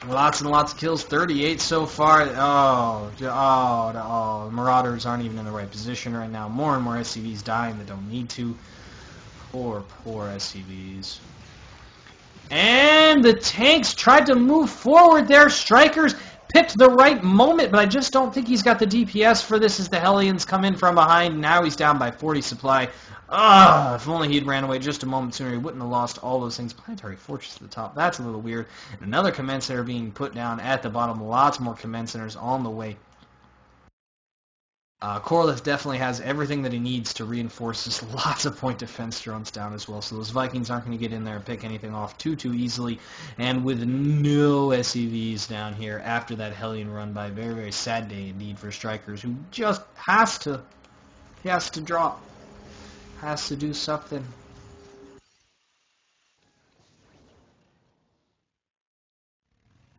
Lots and lots of kills, 38 so far. Oh, Marauders aren't even in the right position right now. More and more SCVs dying that don't need to. Poor SCVs. And the tanks tried to move forward there. Strykerz picked the right moment, but I just don't think he's got the DPS for this as the Hellions come in from behind. Now he's down by 40 supply. If only he'd ran away just a moment sooner, he wouldn't have lost all those things. Planetary Fortress at the top, that's a little weird. And another command center being put down at the bottom. Lots more command centers on the way. Korlith definitely has everything that he needs to reinforce this. Lots of point defense drones down as well, so those Vikings aren't going to get in there and pick anything off too easily. And with no SCVs down here after that Hellion run by, very, very sad day indeed for Strykerz, who just has to drop, has to do something.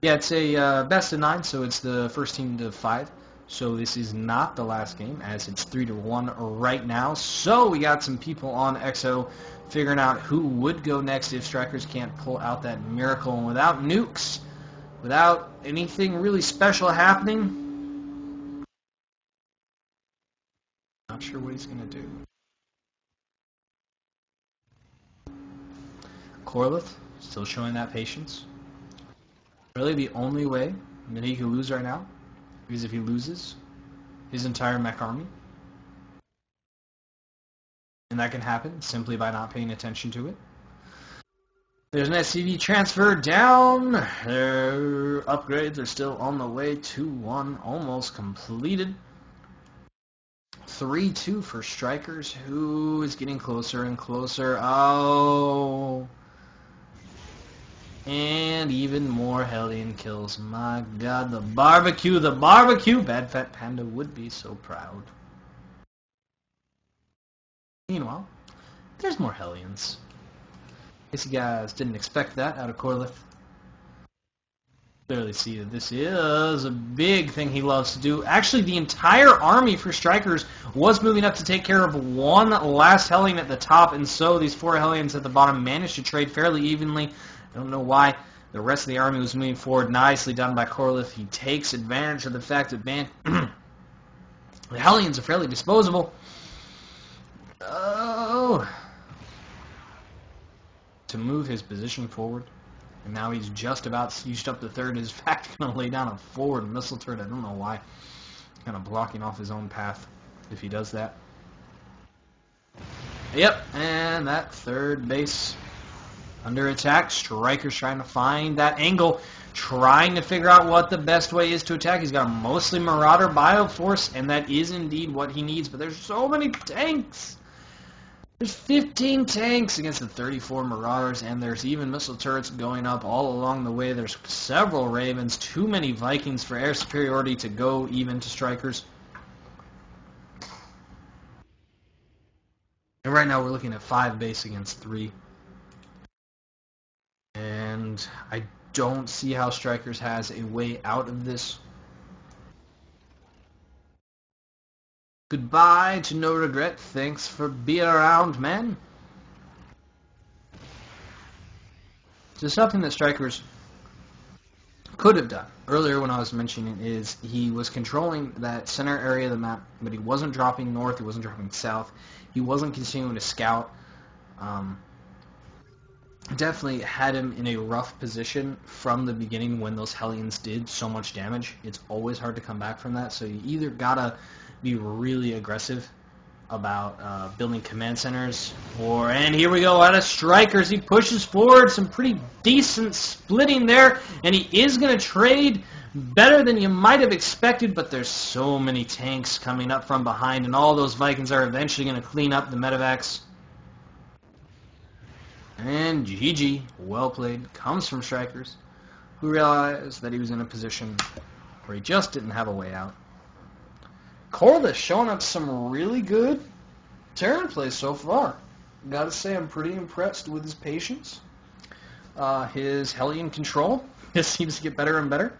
Yeah, it's a best of 9, so it's the first team to 5. So this is not the last game, as it's 3-1 right now. So we got some people on EXO figuring out who would go next if Strykerz can't pull out that miracle. And without nukes, without anything really special happening, not sure what he's going to do. Korlith still showing that patience. Really the only way that he could lose right now, because if he loses his entire mech army, and that can happen simply by not paying attention to it. There's an SCV transfer down. Their upgrades are still on the way. 2-1, almost completed. 3-2 for Strykerz, who is getting closer and closer. Oh. And even more Hellion kills. My God, the barbecue. Bad Fat Panda would be so proud. Meanwhile, there's more Hellions. I guess you guys didn't expect that out of Korlith. Clearly see that this is a big thing he loves to do. Actually, the entire army for Strykerz was moving up to take care of one last Hellion at the top, and so these 4 Hellions at the bottom managed to trade fairly evenly. I don't know why. The rest of the army was moving forward. Nicely done by Korlith. He takes advantage of the fact that the Hellions are fairly disposable. Oh. To move his position forward. And now he's just about used up the third. He's in fact going to lay down a forward missile turret. I don't know why. Kind of blocking off his own path if he does that. Yep, and that third base under attack. Strykerz trying to find that angle, trying to figure out what the best way is to attack. He's got a mostly Marauder Bioforce, and that is indeed what he needs, but there's so many tanks. There's 15 tanks against the 34 Marauders, and there's even missile turrets going up all along the way. There's several Ravens, too many Vikings for air superiority to go even to Strykerz. And right now we're looking at 5 base against 3. And I don't see how Strykerz has a way out of this. Goodbye to no regret. Thanks for being around, man. So something that Strykerz could have done earlier when I was mentioning is he was controlling that center area of the map, but he wasn't dropping north, he wasn't dropping south, he wasn't continuing to scout. Definitely had him in a rough position from the beginning when those Hellions did so much damage. It's always hard to come back from that, so you either gotta be really aggressive about building command centers, and here we go out of Strykerz. He pushes forward, some pretty decent splitting there, and he is going to trade better than you might have expected, but there's so many tanks coming up from behind, and all those Vikings are eventually going to clean up the medevacs. And GG, well played, comes from Strykerz, who realized that he was in a position where he just didn't have a way out. Korlith showing up some really good Terran play so far. Gotta say, I'm pretty impressed with his patience. His Hellion control just seems to get better and better.